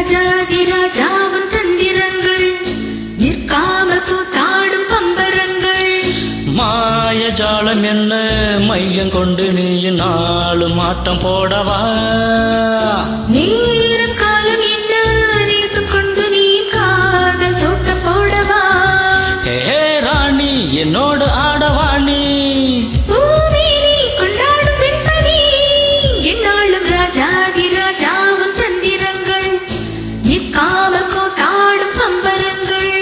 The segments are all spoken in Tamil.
ராஜாதிராஜாவின் தந்திரங்கள் நிற்காமல் கூத்தாடும் பம்பரங்கள். மாயஜாலம் என்ன மையம் கொண்டு நீ நாளும் ஆட்டம் போடவா? நேரம் காலம் என்ன நேசம் கொண்டு நீ காதல் தோட்டம் போடவா? ஹே ராணி என்னோடு ஆடவாணி, பூமேனி கொண்டாடும் வெண்பனி, என்னாலும் ராஜாதிராஜாவின் தந்திரங்கள் நிற்காமல் கூத்தாடும் பம்பரங்கள்.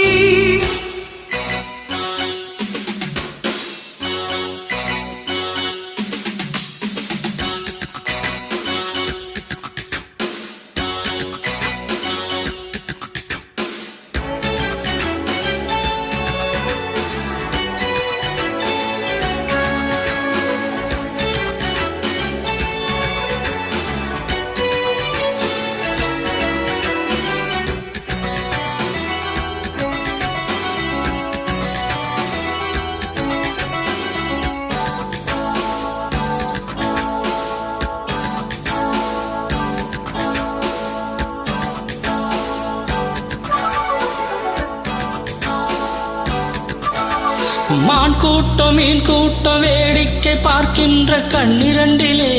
மான் கூட்டம் மீன் கூட்டம் வேடிக்கை பார்க்கின்ற கண்ணிரண்டிலே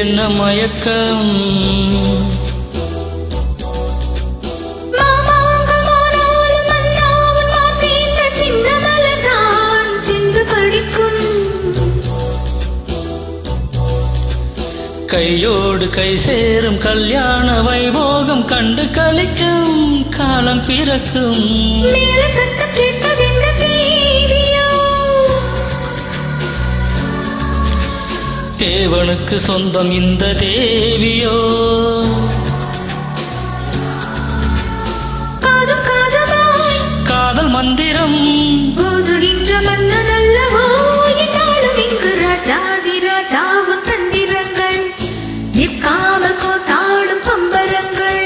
என்ன மயக்கம்? கையோடு கை சேரும் கல்யாண வைபோகம் கண்டு கழிக்கும் காலம் பிறக்கும். தேவனுக்கு சொந்தம் இந்த தேவியோ, காதல் மந்திரம் போதுகின்ற மன்னன் அல்லவோ, என்னாலும் இங்கு ராஜாதிராஜாவின் தந்திரங்கள் நிற்காமல் கூத்தாடும் பம்பரங்கள்.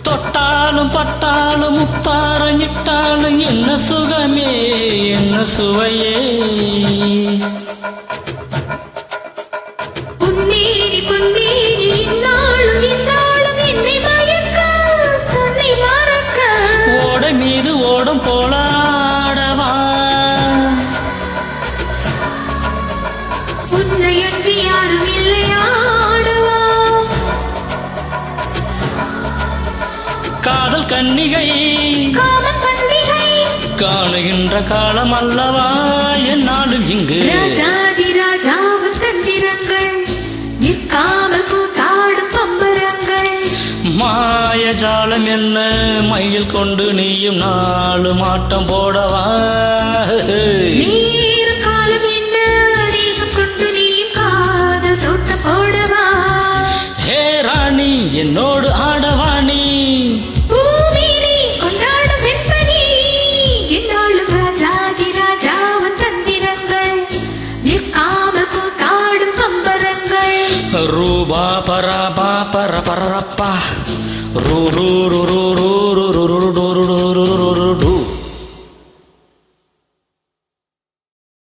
தொட்டாலும் பட்டாலும் முத்தாரம் இட்டாலும் என்ன சுகமே என்ன சுவையே. பொன்னேரி பொன்னேரி இந்நாளும் இந்நாளும் என்னை மயக்க தன்னை மறக்க, ஓடை மீது ஓடம் போலாடவா, உன்னை அன்றி யாரும் இல்லையாடவா. காதல் கன்னிகை காமன் பண்டிகை காணுகின்ற காலம் அல்லவா என்னாலும் இங்கு ராஜாதிராஜாவின் தந்திரங்கள் நிற்காமல் கூத்தாடும் பம்பரங்கள். மாயஜாலம் என்ன மயில் கொண்டு நீயும் நாளும் ஆட்டம் போடவா? நேரம் காலம் என்ன நேசம் கொண்டு நீ காதல் தோட்டம் போடவா? ஹே ராணி என்னோடு ஆடவாணி, பூமேனி கொண்டாடும் வெண்பனி, என்னாலும் ராஜாதிராஜாவின் தந்திரங்கள் நிற்காமல் கூத்தாடும் பம்பரங்கள். ரூபா பரபா பர பரப்பா ரூ ரூ ரூ ரூ ரூ ரூ ரூ ரூ ரூ ரூ ரூ